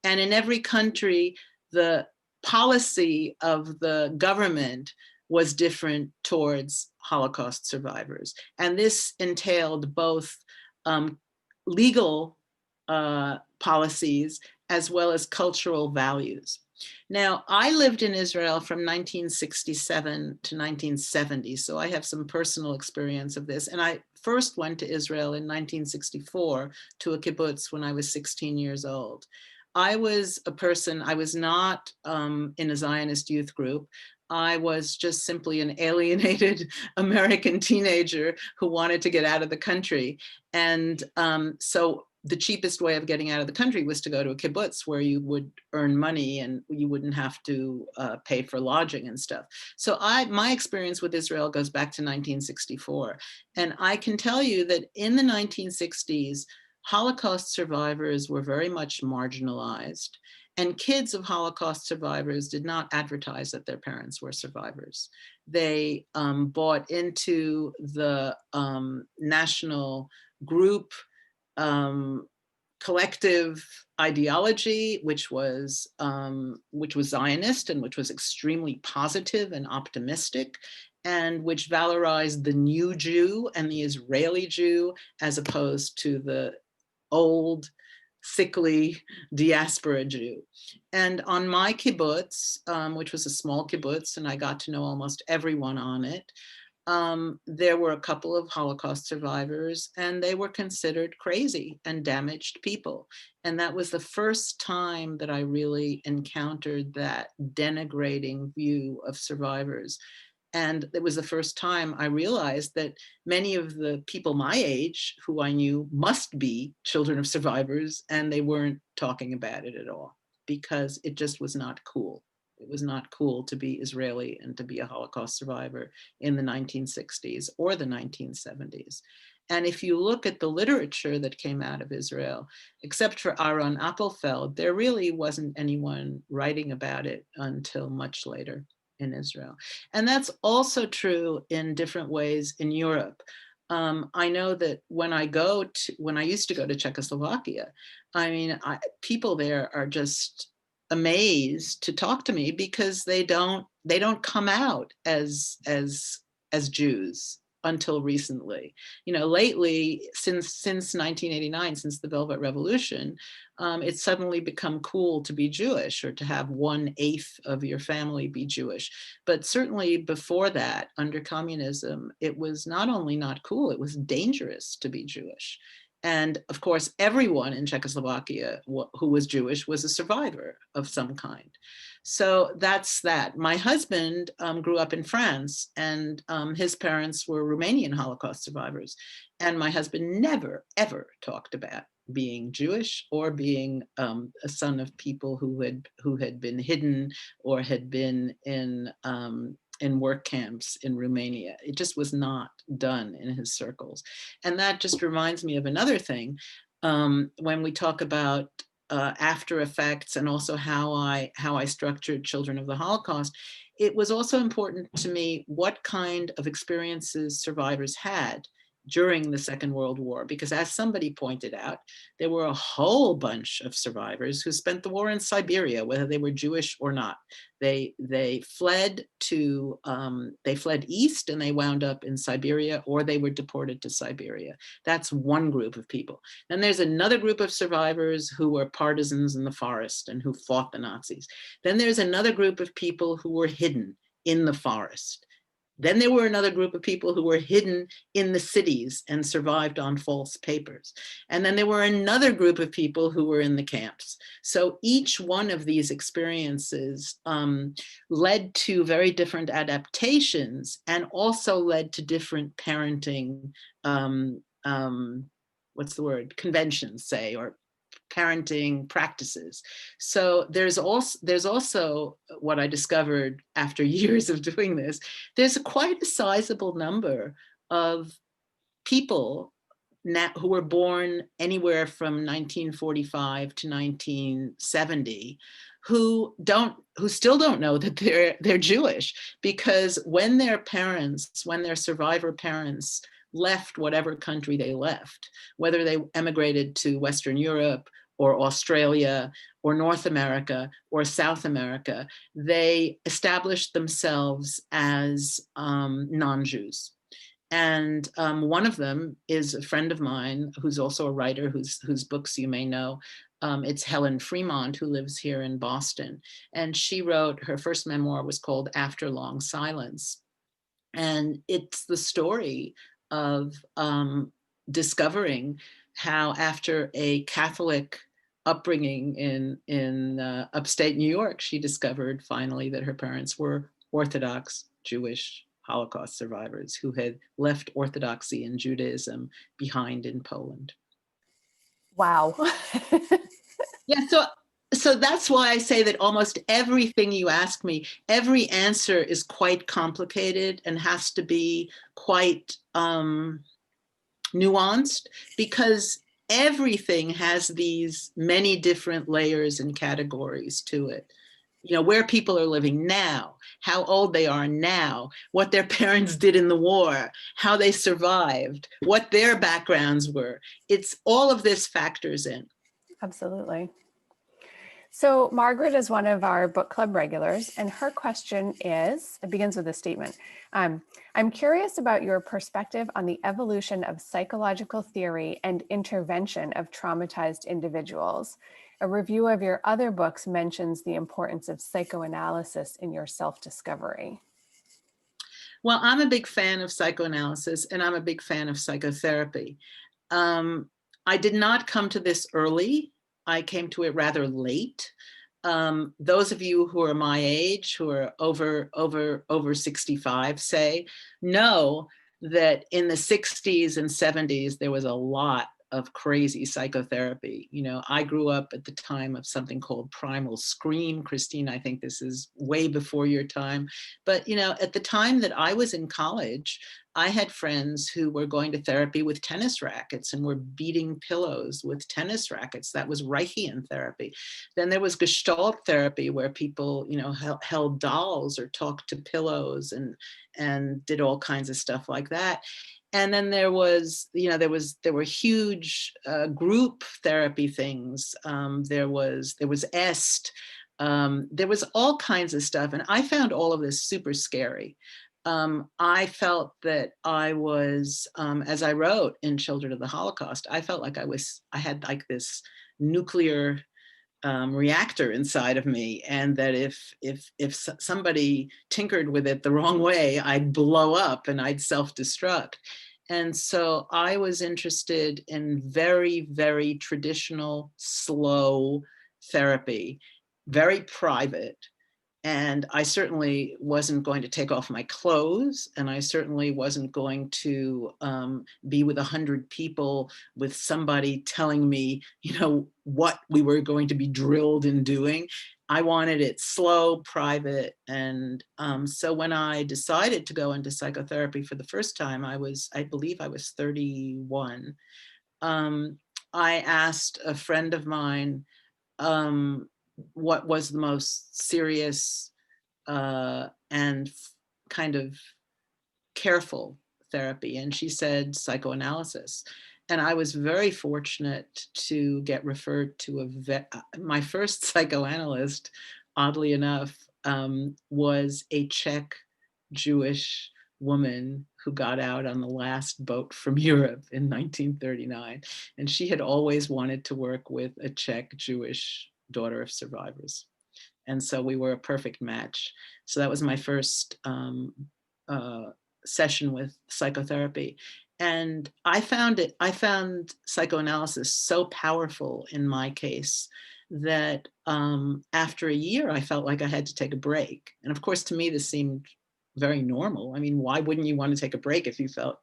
and in every country, the policy of the government was different towards Holocaust survivors, and this entailed both um, legal policies as well as cultural values. Now, I lived in Israel from 1967 to 1970, so I have some personal experience of this. And I first went to Israel in 1964 to a kibbutz when I was 16 years old. I was a person, I was not in a Zionist youth group. I was just simply an alienated American teenager who wanted to get out of the country. And so the cheapest way of getting out of the country was to go to a kibbutz where you would earn money and you wouldn't have to pay for lodging and stuff. So my experience with Israel goes back to 1964. And I can tell you that in the 1960s, Holocaust survivors were very much marginalized. And kids of Holocaust survivors did not advertise that their parents were survivors. They bought into the national group collective ideology, which was Zionist and which was extremely positive and optimistic, and which valorized the new Jew and the Israeli Jew as opposed to the old, sickly diaspora Jew. And on my kibbutz, which was a small kibbutz, and I got to know almost everyone on it, there were a couple of Holocaust survivors, and they were considered crazy and damaged people. And that was the first time that I really encountered that denigrating view of survivors. And it was the first time I realized that many of the people my age who I knew must be children of survivors, and they weren't talking about it at all because it just was not cool. It was not cool to be Israeli and to be a Holocaust survivor in the 1960s or the 1970s. And if you look at the literature that came out of Israel, except for Aaron Appelfeld, there really wasn't anyone writing about it until much later in Israel. And that's also true in different ways in Europe. I know that when I used to go to Czechoslovakia, I mean, people there are just amazed to talk to me because they don't come out as Jews until recently. You know, lately, since 1989, since the Velvet Revolution, it's suddenly become cool to be Jewish or to have 1/8 of your family be Jewish. But certainly before that, under communism, it was not only not cool, it was dangerous to be Jewish. And of course, everyone in Czechoslovakia who was Jewish was a survivor of some kind. So that's that. My husband grew up in France, and his parents were Romanian Holocaust survivors. And my husband never, ever talked about being Jewish or being a son of people who had been hidden or had been in work camps in Romania. It just was not done in his circles. And that just reminds me of another thing. When we talk about after effects and also how I structured Children of the Holocaust, it was also important to me what kind of experiences survivors had during the Second World War, because as somebody pointed out, there were a whole bunch of survivors who spent the war in Siberia, whether they were Jewish or not. They fled east and they wound up in Siberia, or they were deported to Siberia. That's one group of people. Then there's another group of survivors who were partisans in the forest and who fought the Nazis. Then there's another group of people who were hidden in the forest. Then there were another group of people who were hidden in the cities and survived on false papers. And then there were another group of people who were in the camps. So each one of these experiences led to very different adaptations and also led to different parenting, what's the word, conventions, say, or parenting practices. So there's also what I discovered after years of doing this. There's quite a sizable number of people now who were born anywhere from 1945 to 1970 who still don't know that they're Jewish, because when their survivor parents left whatever country they left, whether they emigrated to Western Europe or Australia or North America or South America, they established themselves as non-Jews. And one of them is a friend of mine who's also a writer whose books you may know. It's Helen Fremont, who lives here in Boston. And she wrote, her first memoir was called After Long Silence. And it's the story of discovering how, after a Catholic upbringing in upstate New York, she discovered finally that her parents were Orthodox Jewish Holocaust survivors who had left Orthodoxy and Judaism behind in Poland. Wow. Yeah, so that's why I say that almost everything you ask me, every answer is quite complicated and has to be quite nuanced, because everything has these many different layers and categories to it. You know, where people are living now, how old they are now, what their parents did in the war, how they survived, what their backgrounds were. It's all of this factors in. Absolutely. So Margaret is one of our book club regulars, and her question is, it begins with a statement. I'm curious about your perspective on the evolution of psychological theory and intervention of traumatized individuals. A review of your other books mentions the importance of psychoanalysis in your self-discovery. Well, I'm a big fan of psychoanalysis, and I'm a big fan of psychotherapy. I did not come to this early. I came to it rather late. Those of you who are my age, who are over 65, say, know that in the 60s and 70s, there was a lot of crazy psychotherapy. You know, I grew up at the time of something called primal scream. Christine, I think this is way before your time. But, you know, at the time that I was in college, I had friends who were going to therapy with tennis rackets and were beating pillows with tennis rackets. That was Reichian therapy. Then there was Gestalt therapy, where people, you know, held dolls or talked to pillows and did all kinds of stuff like that. And then there was, you know, there were huge group therapy things. There was EST. There was all kinds of stuff, and I found all of this super scary. I felt that I was, as I wrote in Children of the Holocaust, I felt like I had like this nuclear reactor inside of me, and that if somebody tinkered with it the wrong way, I'd blow up and I'd self-destruct. And so I was interested in very, very traditional, slow therapy, very private. And I certainly wasn't going to take off my clothes, and I certainly wasn't going to be with 100 people with somebody telling me, you know, what we were going to be drilled in doing. I wanted it slow, private. And so when I decided to go into psychotherapy for the first time, I believe I was 31. I asked a friend of mine, what was the most serious and kind of careful therapy, and she said psychoanalysis. And I was very fortunate to get referred to my first psychoanalyst, oddly enough, was a Czech Jewish woman who got out on the last boat from Europe in 1939. And she had always wanted to work with a Czech Jewish daughter of survivors. And so we were a perfect match. So that was my first session with psychotherapy. And I found psychoanalysis so powerful in my case that after a year, I felt like I had to take a break. And of course, to me, this seemed very normal. I mean, why wouldn't you want to take a break if you felt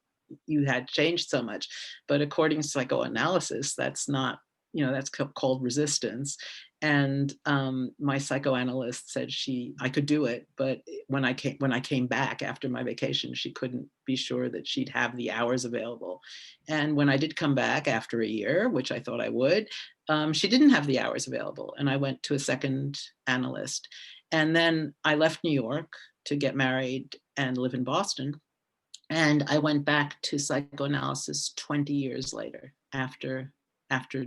you had changed so much? But according to psychoanalysis, that's not, that's called resistance. And my psychoanalyst said I could do it, but when I came back after my vacation, she couldn't be sure that she'd have the hours available. And when I did come back after a year, which I thought I would, she didn't have the hours available, and I went to a second analyst. And then I left New York to get married and live in Boston. And I went back to psychoanalysis 20 years later after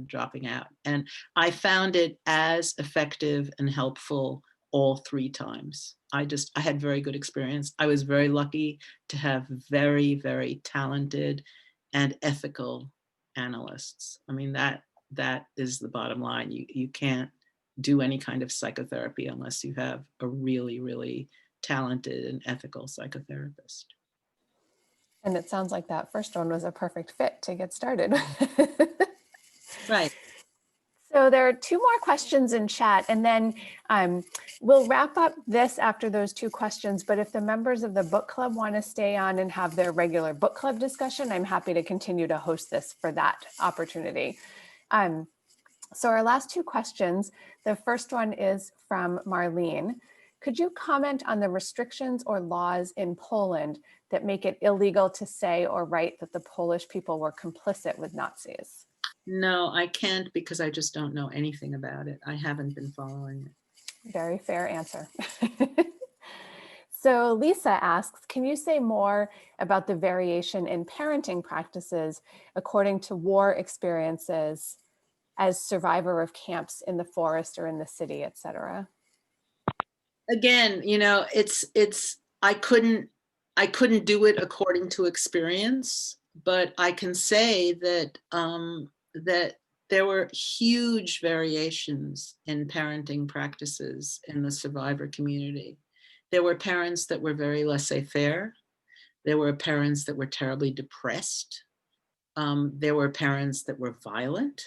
dropping out. And I found it as effective and helpful all 3 times. I had very good experience. I was very lucky to have very, very talented and ethical analysts. I mean, that is the bottom line. You can't do any kind of psychotherapy unless you have a really, really talented and ethical psychotherapist. And it sounds like that first one was a perfect fit to get started. Right. So there are 2 more questions in chat, and then we'll wrap up this after those 2 questions. But if the members of the book club want to stay on and have their regular book club discussion, I'm happy to continue to host this for that opportunity. So our last 2 questions, the first one is from Marlene. Could you comment on the restrictions or laws in Poland that make it illegal to say or write that the Polish people were complicit with Nazis? No, I can't, because I just don't know anything about it. I haven't been following it. Very fair answer. So Lisa asks, can you say more about the variation in parenting practices according to war experiences as survivor of camps in the forest or in the city, et cetera? Again, I couldn't do it according to experience, but I can say that that there were huge variations in parenting practices in the survivor community. There were parents that were very laissez-faire. There were parents that were terribly depressed. There were parents that were violent.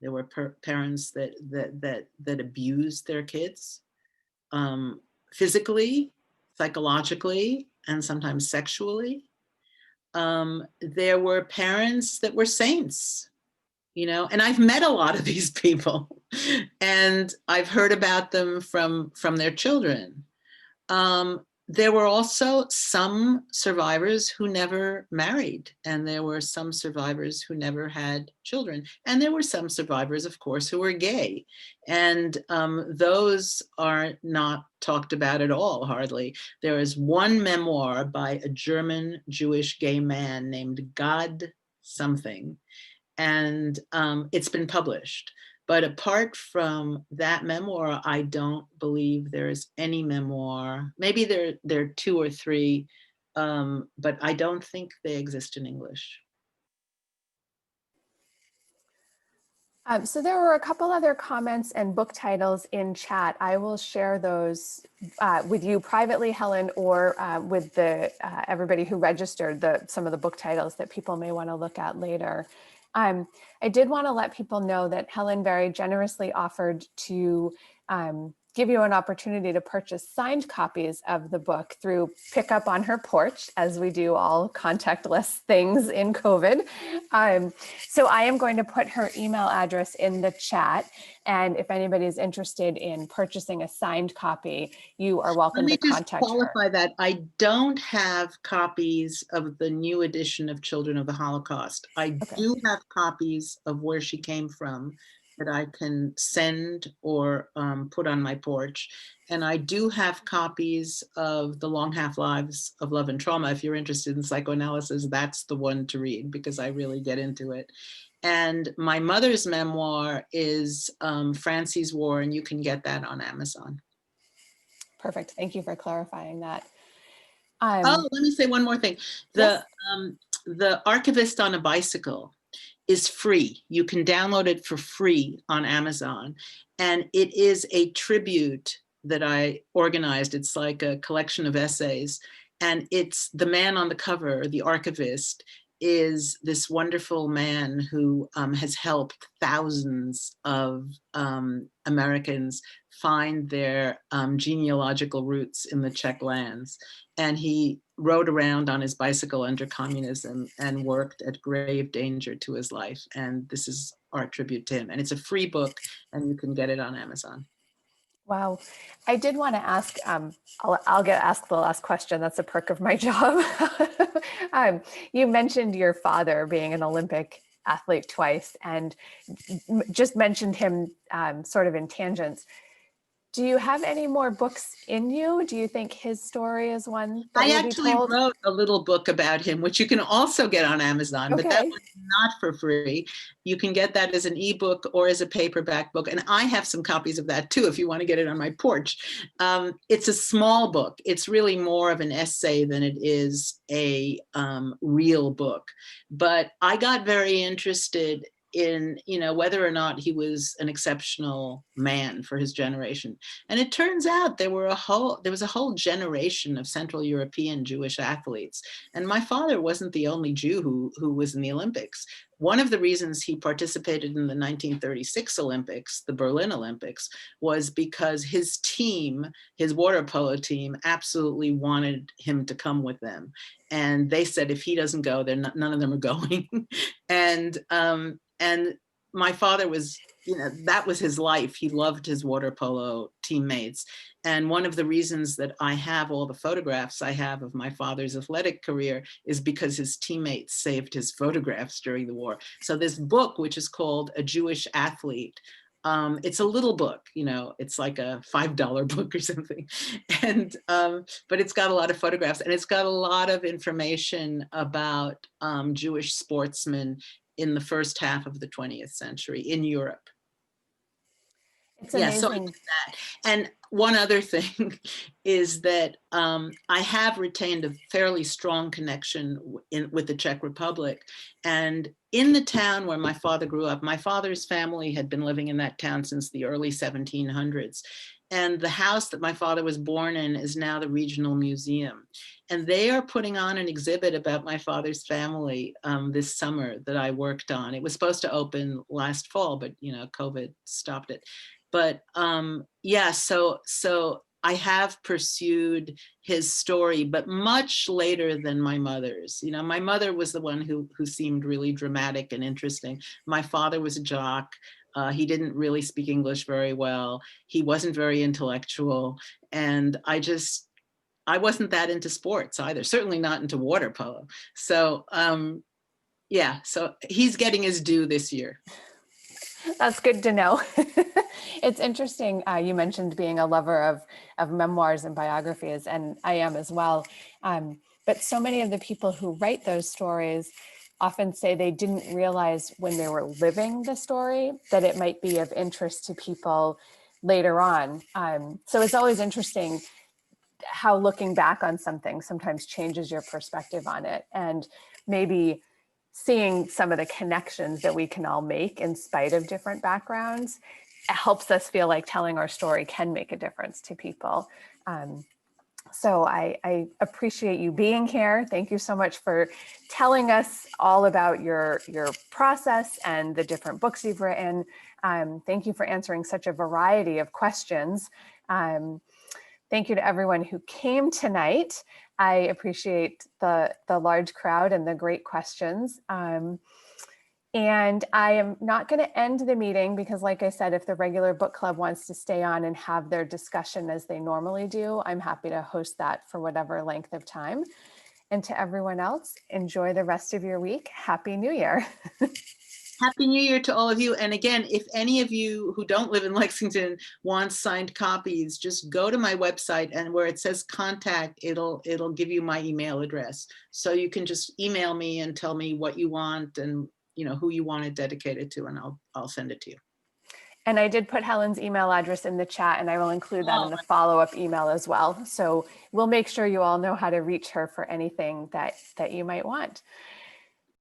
There were parents that abused their kids. Physically, psychologically, and sometimes sexually. There were parents that were saints, and I've met a lot of these people, and I've heard about them from their children. There were also some survivors who never married, and there were some survivors who never had children. And there were some survivors, of course, who were gay. And those are not talked about at all, hardly. There is one memoir by a German Jewish gay man named God something, and it's been published. But apart from that memoir, I don't believe there's any memoir. Maybe there are 2 or 3, but I don't think they exist in English. So there were a couple other comments and book titles in chat. I will share those with you privately, Helen, or with everybody who registered some of the book titles that people may want to look at later. I did want to let people know that Helen very generously offered to give you an opportunity to purchase signed copies of the book through pickup on her porch, as we do all contactless things in COVID. So I am going to put her email address in the chat. And if anybody's interested in purchasing a signed copy, you are welcome to contact her. Let me just qualify that. I don't have copies of the new edition of Children of the Holocaust. I do have copies of Where She Came From that I can send or put on my porch. And I do have copies of The Long Half-Lives of Love and Trauma. If you're interested in psychoanalysis, that's the one to read, because I really get into it. And my mother's memoir is Francie's War, and you can get that on Amazon. Perfect. Thank you for clarifying that. Let me say one more thing. The Archivist on a Bicycle is free. You can download it for free on Amazon. And it is a tribute that I organized. It's like a collection of essays. And it's the man on the cover, the archivist, is this wonderful man who has helped thousands of Americans find their genealogical roots in the Czech lands. And he rode around on his bicycle under communism and worked at grave danger to his life. And this is our tribute to him. And it's a free book, and you can get it on Amazon. Wow. I did want to ask, I'll get asked the last question. That's a perk of my job. You mentioned your father being an Olympic athlete twice, and just mentioned him sort of in tangents. Do you have any more books in you? Do you think his story is one that I will be actually told? wrote a little book about him, which you can also get on Amazon, but that Okay. one's not for free. You can get that as an ebook or as a paperback book. And I have some copies of that too, if you want to get it on my porch. It's a small book. It's really more of an essay than it is a real book. But I got very interested in, whether or not he was an exceptional man for his generation. And it turns out there was a whole generation of Central European Jewish athletes. And my father wasn't the only Jew who was in the Olympics. One of the reasons he participated in the 1936 Olympics, the Berlin Olympics, was because his team, his water polo team, absolutely wanted him to come with them. And they said, if he doesn't go, none of them are going. And my father was, that was his life. He loved his water polo teammates. And one of the reasons that I have all the photographs I have of my father's athletic career is because his teammates saved his photographs during the war. So this book, which is called A Jewish Athlete, it's a little book, it's like a $5 book or something. And, but it's got a lot of photographs, and it's got a lot of information about Jewish sportsmen in the first half of the 20th century in Europe. It's Yeah, so I amazing. did that. And one other thing is that I have retained a fairly strong connection with the Czech Republic. And in the town where my father grew up, my father's family had been living in that town since the early 1700s. And the house that my father was born in is now the regional museum. And they are putting on an exhibit about my father's family this summer that I worked on. It was supposed to open last fall, but COVID stopped it. But yeah, so I have pursued his story, but much later than my mother's. My mother was the one who seemed really dramatic and interesting. My father was a jock. He didn't really speak English very well. He wasn't very intellectual. And I wasn't that into sports either, certainly not into water polo. So yeah, so he's getting his due this year. That's good to know. It's interesting. You mentioned being a lover of memoirs and biographies, and I am as well. But so many of the people who write those stories often say they didn't realize when they were living the story that it might be of interest to people later on. So it's always interesting how looking back on something sometimes changes your perspective on it, and maybe seeing some of the connections that we can all make in spite of different backgrounds helps us feel like telling our story can make a difference to people. So I appreciate you being here. Thank you so much for telling us all about your process and the different books you've written. Thank you for answering such a variety of questions. Thank you to everyone who came tonight. I appreciate the large crowd and the great questions. And I am not going to end the meeting because, like I said, if the regular book club wants to stay on and have their discussion as they normally do, I'm happy to host that for whatever length of time. And to everyone else, enjoy the rest of your week. Happy New Year. Happy New Year to all of you. And again, if any of you who don't live in Lexington want signed copies, just go to my website, and where it says contact, it'll give you my email address. So you can just email me and tell me what you want and who you want it dedicated to, and I'll send it to you. And I did put Helen's email address in the chat, and I will include that in the follow-up email as well. So we'll make sure you all know how to reach her for anything that you might want.